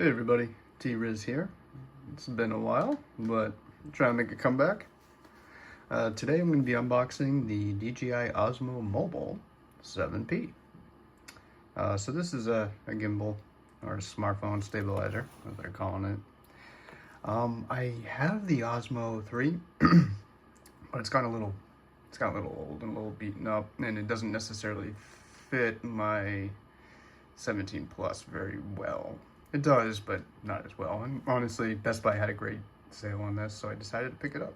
Hey everybody, T-Rizz here. It's been a while, but I'm trying to make a comeback. Today I'm going to be unboxing the DJI Osmo Mobile 7P. So this is a gimbal, or a smartphone stabilizer, as they're calling it. I have the Osmo 3, but it's got a little old and a little beaten up, and it doesn't necessarily fit my 17 Plus very well. It does, but not as well. And honestly, Best Buy had a great sale on this, so I decided to pick it up.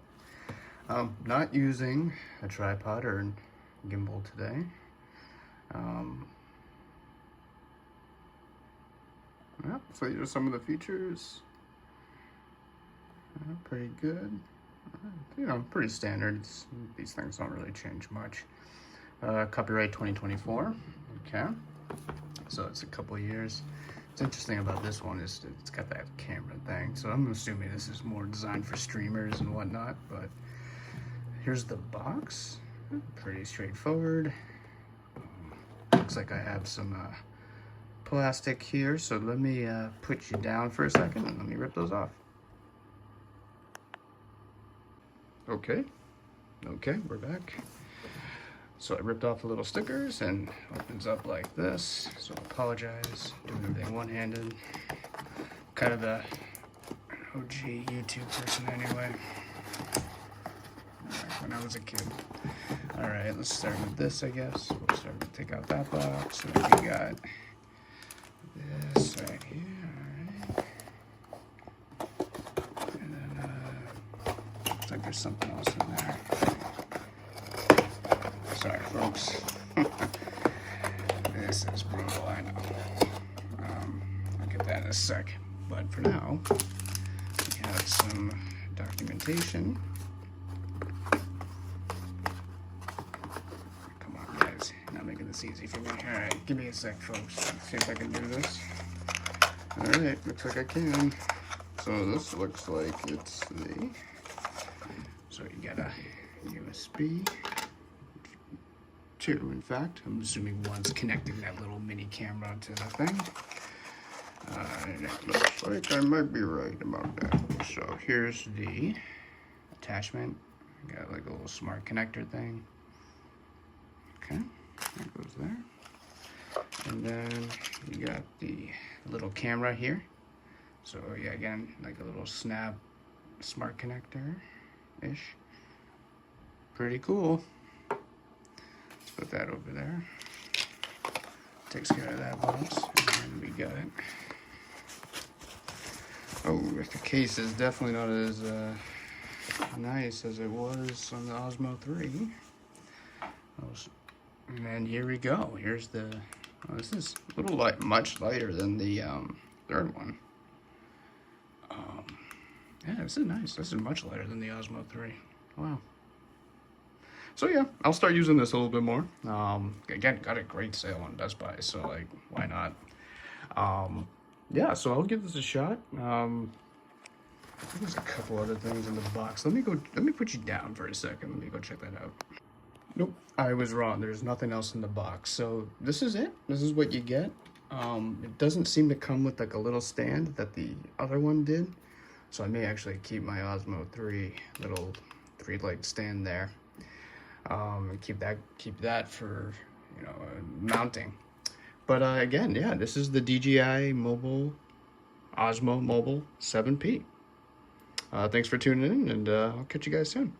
Not using a tripod or a gimbal today. Yeah, so these are some of the features. Pretty good. You know, pretty standard. These things don't really change much. Copyright 2024. Okay. So it's a couple of years. What's interesting about this one is it's got that camera thing, so I'm assuming this is more designed for streamers and whatnot, but here's the box. Pretty straightforward. Looks like I have some plastic here, so let me put you down for a second and let me rip those off. Okay, we're back. So I ripped off the little stickers and opens up like this. So I apologize, doing everything one-handed. Kind of the OG YouTube person anyway. When I was a kid. All right, let's start with this, I guess. We'll start to take out that box. And then we got this right here, all right. And then looks like there's something else in there. Sorry, folks. This is brutal, I know. I'll get that in a sec. But for now, we have some documentation. Come on, guys. You're not making this easy for me. Alright, give me a sec, folks. Let's see if I can do this. Alright, looks like I can. So this looks like it's the... So you got a USB. Two, in fact. I'm assuming one's connecting that little mini camera to the thing. It looks like I might be right about that. So here's the attachment. Got like a little smart connector thing. Okay, that goes there. And then you got the little camera here. So yeah, again, like a little snap smart connector-ish. Pretty cool. Put that over there. Takes care of that box. And then we got it. Oh, the case is definitely not as nice as it was on the Osmo 3. And then here we go. Here's the... Oh, this is a little much lighter than the third one. Yeah, this is nice. This is much lighter than the Osmo 3. Wow. So yeah, I'll start using this a little bit more. Again, got a great sale on Best Buy, so like, why not? Yeah, so I'll give this a shot. I think there's a couple other things in the box. Let me put you down for a second. Let me go check that out. Nope, I was wrong. There's nothing else in the box. So this is it. This is what you get. It doesn't seem to come with like a little stand that the other one did. So I may actually keep my Osmo 3 little 3-leg stand there. And keep that for, you know, mounting. But again, yeah, this is the DJI Osmo Mobile 7P. Thanks for tuning in, and I'll catch you guys soon.